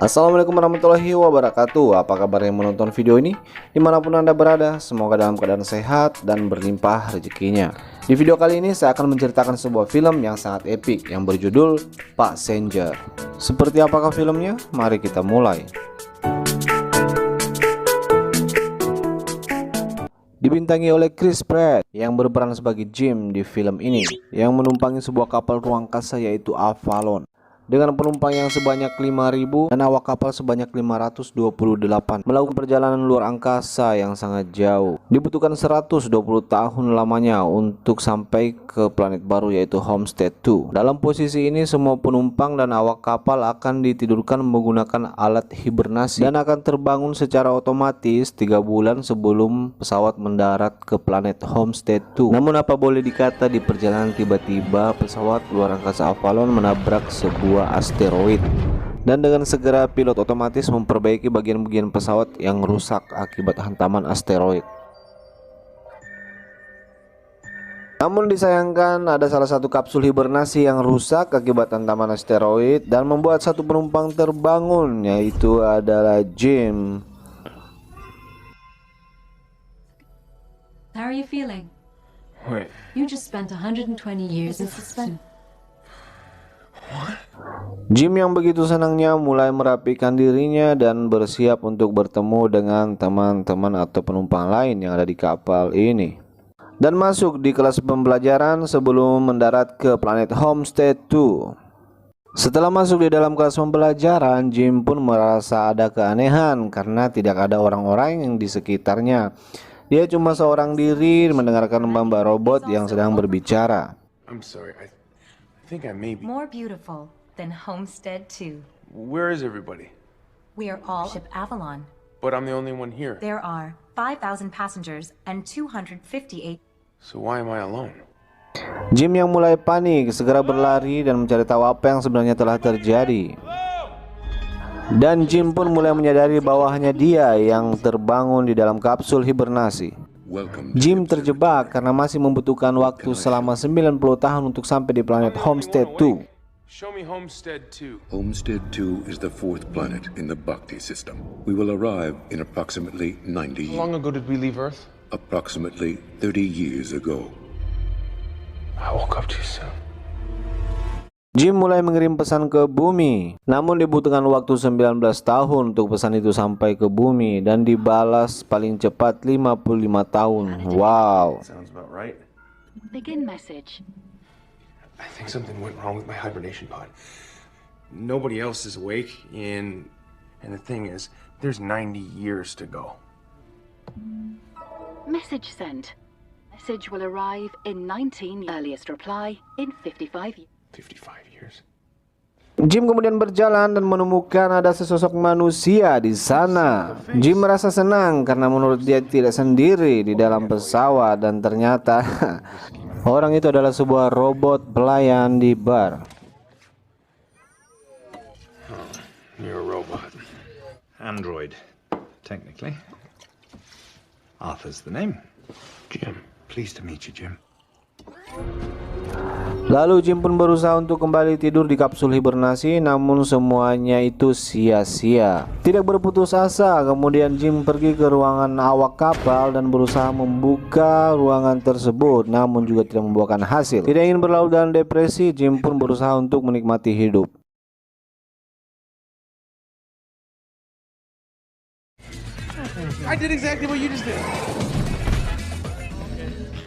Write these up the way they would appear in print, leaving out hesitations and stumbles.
Assalamualaikum warahmatullahi wabarakatuh. Apa kabar yang menonton video ini? Dimanapun Anda berada, semoga dalam keadaan sehat dan berlimpah rezekinya. Di video kali ini saya akan menceritakan sebuah film yang sangat epik yang berjudul Passenger. Seperti apakah filmnya? Mari kita mulai. Dibintangi oleh Chris Pratt yang berperan sebagai Jim di film ini, yang menumpangi sebuah kapal ruang angkasa yaitu Avalon dengan penumpang yang sebanyak 5.000 dan awak kapal sebanyak 528 melakukan perjalanan luar angkasa yang sangat jauh. Dibutuhkan 120 tahun lamanya untuk sampai ke planet baru yaitu Homestead 2. Dalam posisi ini semua penumpang dan awak kapal akan ditidurkan menggunakan alat hibernasi dan akan terbangun secara otomatis 3 bulan sebelum pesawat mendarat ke planet Homestead 2. Namun apa boleh dikata, di perjalanan tiba-tiba pesawat luar angkasa Avalon menabrak sebuah asteroid, dan dengan segera pilot otomatis memperbaiki bagian-bagian pesawat yang rusak akibat hantaman asteroid. Namun disayangkan ada salah satu kapsul hibernasi yang rusak akibat hantaman asteroid dan membuat satu penumpang terbangun, yaitu adalah Jim. How are you feeling? Wait. You just spent 120 years in suspense. Jim yang begitu senangnya mulai merapikan dirinya dan bersiap untuk bertemu dengan teman-teman atau penumpang lain yang ada di kapal ini, dan masuk di kelas pembelajaran sebelum mendarat ke planet Homestead 2. Setelah masuk di dalam kelas pembelajaran, Jim pun merasa ada keanehan karena tidak ada orang-orang yang di sekitarnya. Dia cuma seorang diri mendengarkan mbak robot yang sedang berbicara. I'm sorry. I think I may be. More beautiful than Homestead 2. Where is everybody? We are all ship Avalon. But I'm the only one here. There are 5,000 passengers and 258. So why am I alone? Jim yang mulai panik segera berlari dan mencari tahu apa yang sebenarnya telah terjadi. Dan Jim pun mulai menyadari bahwa hanya dia yang terbangun di dalam kapsul hibernasi. Jim terjebak karena masih membutuhkan waktu selama 90 tahun untuk sampai di planet Homestead 2. Show me Homestead 2. Homestead 2 is the 4th planet in the Bhakti system. We will arrive in approximately 90 How long ago did we leave Earth? approximately 30 years ago. I woke up too soon. Jim mulai mengirim pesan ke bumi, namun dibutuhkan waktu 19 tahun untuk pesan itu sampai ke bumi dan dibalas paling cepat 55 tahun. Wow. Sounds about right. Begin message. I think something went wrong with my hibernation pod. Nobody else is awake, and the thing is, there's 90 years to go. Message sent. Message will arrive in 19. Earliest reply in 55 years. 55 years. Jim kemudian berjalan dan menemukan ada sesosok manusia di sana. Jim merasa senang karena menurut dia tidak sendiri di dalam pesawat, dan ternyata orang itu adalah sebuah robot pelayan di bar. You're a robot. Android, technically. Arthur's the name. Jim. Pleased to meet you, Jim. Lalu Jim pun berusaha untuk kembali tidur di kapsul hibernasi, namun semuanya itu sia-sia. Tidak berputus asa, kemudian Jim pergi ke ruangan awak kapal dan berusaha membuka ruangan tersebut, namun juga tidak membuahkan hasil. Tidak ingin berlarut dalam depresi, Jim pun berusaha untuk menikmati hidup. I did exactly what you just did.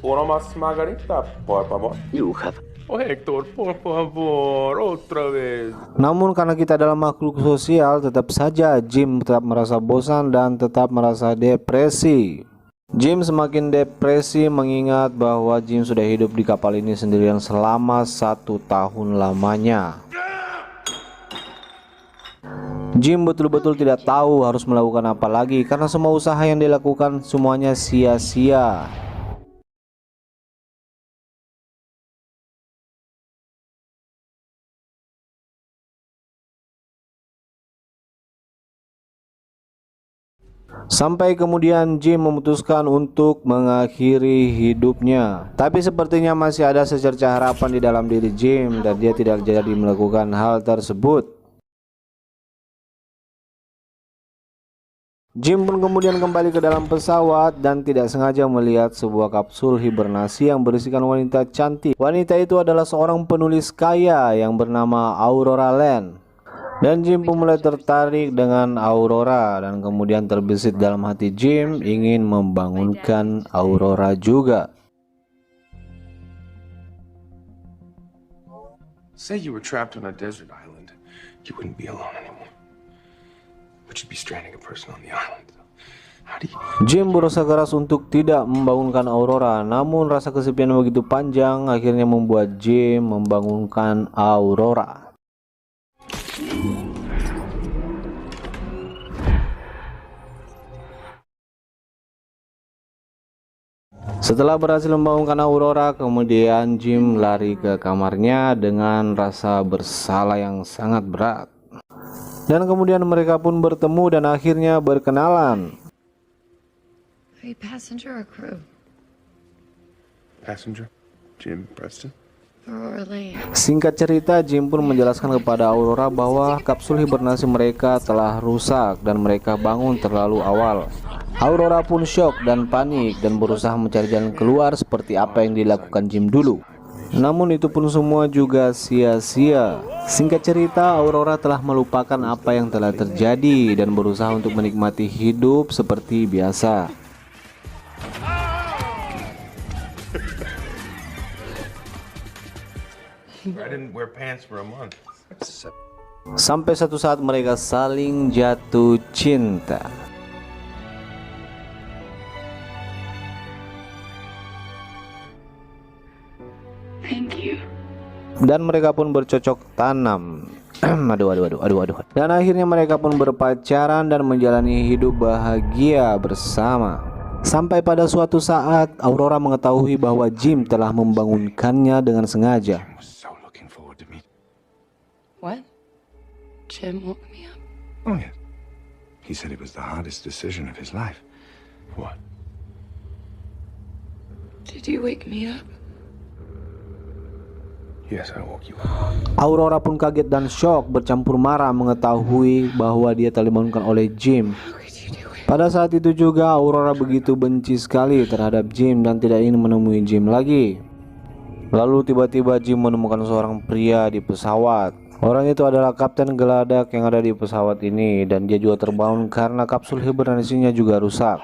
Una más margarita, por favor. You have. Oh, Hector, por favor, otra vez. Namun karena kita adalah makhluk sosial, tetap saja Jim tetap merasa bosan dan tetap merasa depresi. Jim semakin depresi mengingat bahwa Jim sudah hidup di kapal ini sendirian selama 1 tahun lamanya. Jim betul-betul tidak tahu harus melakukan apa lagi karena semua usaha yang dilakukan semuanya sia-sia. Sampai kemudian Jim memutuskan untuk mengakhiri hidupnya. Tapi sepertinya masih ada secercah harapan di dalam diri Jim dan dia tidak jadi melakukan hal tersebut. Jim pun kemudian kembali ke dalam pesawat dan tidak sengaja melihat sebuah kapsul hibernasi yang berisikan wanita cantik. Wanita itu adalah seorang penulis kaya yang bernama Aurora Land. Dan Jim pun mulai tertarik dengan Aurora dan kemudian terbesit dalam hati Jim ingin membangunkan Aurora juga. Say you were trapped on a desert island. You wouldn't be alone anymore. But you'd be stranding a person on the island. How do you... Jim berusaha keras untuk tidak membangunkan Aurora, namun rasa kesepian begitu panjang akhirnya membuat Jim membangunkan Aurora. Setelah berhasil membangunkan Aurora, kemudian Jim lari ke kamarnya dengan rasa bersalah yang sangat berat. Dan kemudian mereka pun bertemu dan akhirnya berkenalan. Are you passenger or crew? Passenger? Jim Preston? Aurora Lane. Singkat cerita, Jim pun menjelaskan kepada Aurora bahwa kapsul hibernasi mereka telah rusak dan mereka bangun terlalu awal. Aurora pun syok dan panik dan berusaha mencari jalan keluar seperti apa yang dilakukan Jim dulu. Namun itu pun semua juga sia-sia. Singkat cerita, Aurora telah melupakan apa yang telah terjadi dan berusaha untuk menikmati hidup seperti biasa. I didn't wear pants for a month. Sampai satu saat mereka saling jatuh cinta. Thank you. Dan mereka pun bercocok tanam. Aduh. Dan akhirnya mereka pun berpacaran dan menjalani hidup bahagia bersama. Sampai pada suatu saat Aurora mengetahui bahwa Jim telah membangunkannya dengan sengaja. So looking forward to meet. What? Jim woke me up. Oh, yes. He said it was the hardest decision of his life. What? Did you wake me up? Yes, I woke you up. Aurora pun kaget dan syok bercampur marah mengetahui bahwa dia telah dibangunkan oleh Jim. How could you do it? Pada saat itu juga Aurora begitu benci sekali terhadap Jim dan tidak ingin menemui Jim lagi. Lalu tiba-tiba Jim menemukan seorang pria di pesawat. Orang itu adalah kapten geladak yang ada di pesawat ini dan dia juga terbangun karena kapsul hibernasinya juga rusak.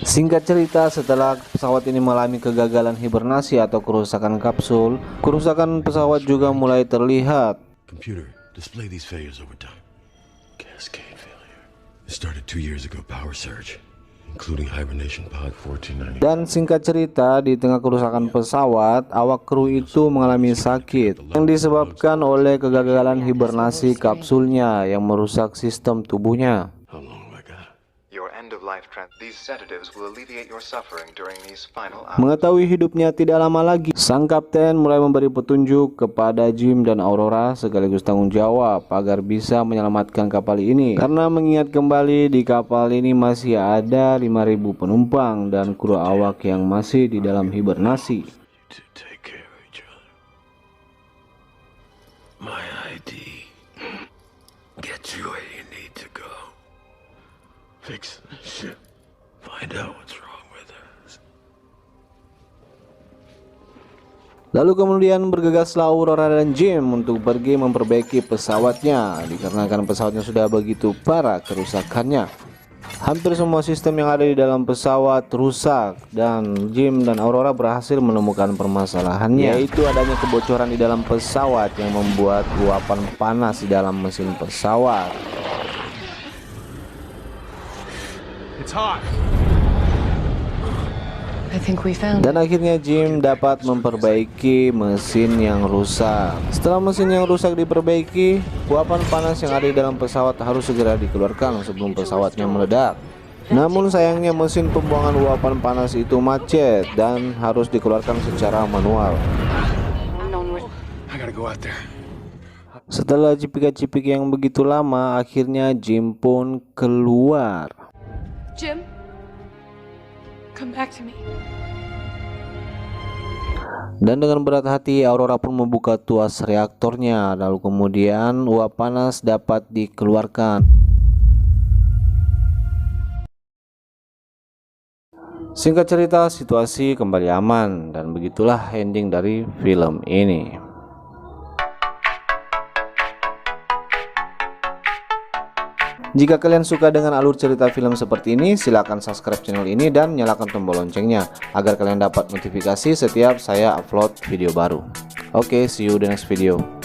Singkat cerita, setelah pesawat ini mengalami kegagalan hibernasi atau kerusakan kapsul, kerusakan pesawat juga mulai terlihat. Computer, display these failures over time. Cascade failure. It started 2 years ago, power surge, including hibernation pod 1490. Dan singkat cerita, di tengah kerusakan pesawat, awak kru itu mengalami sakit yang disebabkan oleh kegagalan hibernasi kapsulnya yang merusak sistem tubuhnya. How long have I got? Your end-of-life these sedatives will alleviate your suffering during these final hours. Mengetahui hidupnya tidak lama lagi, sang kapten mulai memberi petunjuk kepada Jim dan Aurora sekaligus tanggung jawab agar bisa menyelamatkan kapal ini. Karena mengingat kembali di kapal ini masih ada 5.000 penumpang dan kru awak yang masih di dalam hibernasi. To take care of each other. My ID. Get you where you need to go. Fix the ship. Find out what's wrong with us. Lalu kemudian bergegaslah Aurora dan Jim untuk pergi memperbaiki pesawatnya dikarenakan pesawatnya sudah begitu parah kerusakannya. Hampir semua sistem yang ada di dalam pesawat rusak dan Jim dan Aurora berhasil menemukan permasalahannya, yaitu adanya kebocoran di dalam pesawat yang membuat luapan panas di dalam mesin pesawat. It's hot. I think we found Dan akhirnya Jim dapat memperbaiki mesin yang rusak. Setelah mesin yang rusak diperbaiki, uapan panas yang ada di dalam pesawat harus segera dikeluarkan sebelum pesawatnya meledak. Namun sayangnya mesin pembuangan uapan panas itu macet dan harus dikeluarkan secara manual. I gotta go out there. Setelah cipika-cipik yang begitu lama, akhirnya Jim pun keluar. Jim, come back to me. Dan dengan berat hati Aurora pun membuka tuas reaktornya, lalu kemudian uap panas dapat dikeluarkan. Singkat cerita, situasi kembali aman dan begitulah ending dari film ini. Jika kalian suka dengan alur cerita film seperti ini, silahkan subscribe channel ini dan nyalakan tombol loncengnya agar kalian dapat notifikasi setiap saya upload video baru. Oke, see you di next video.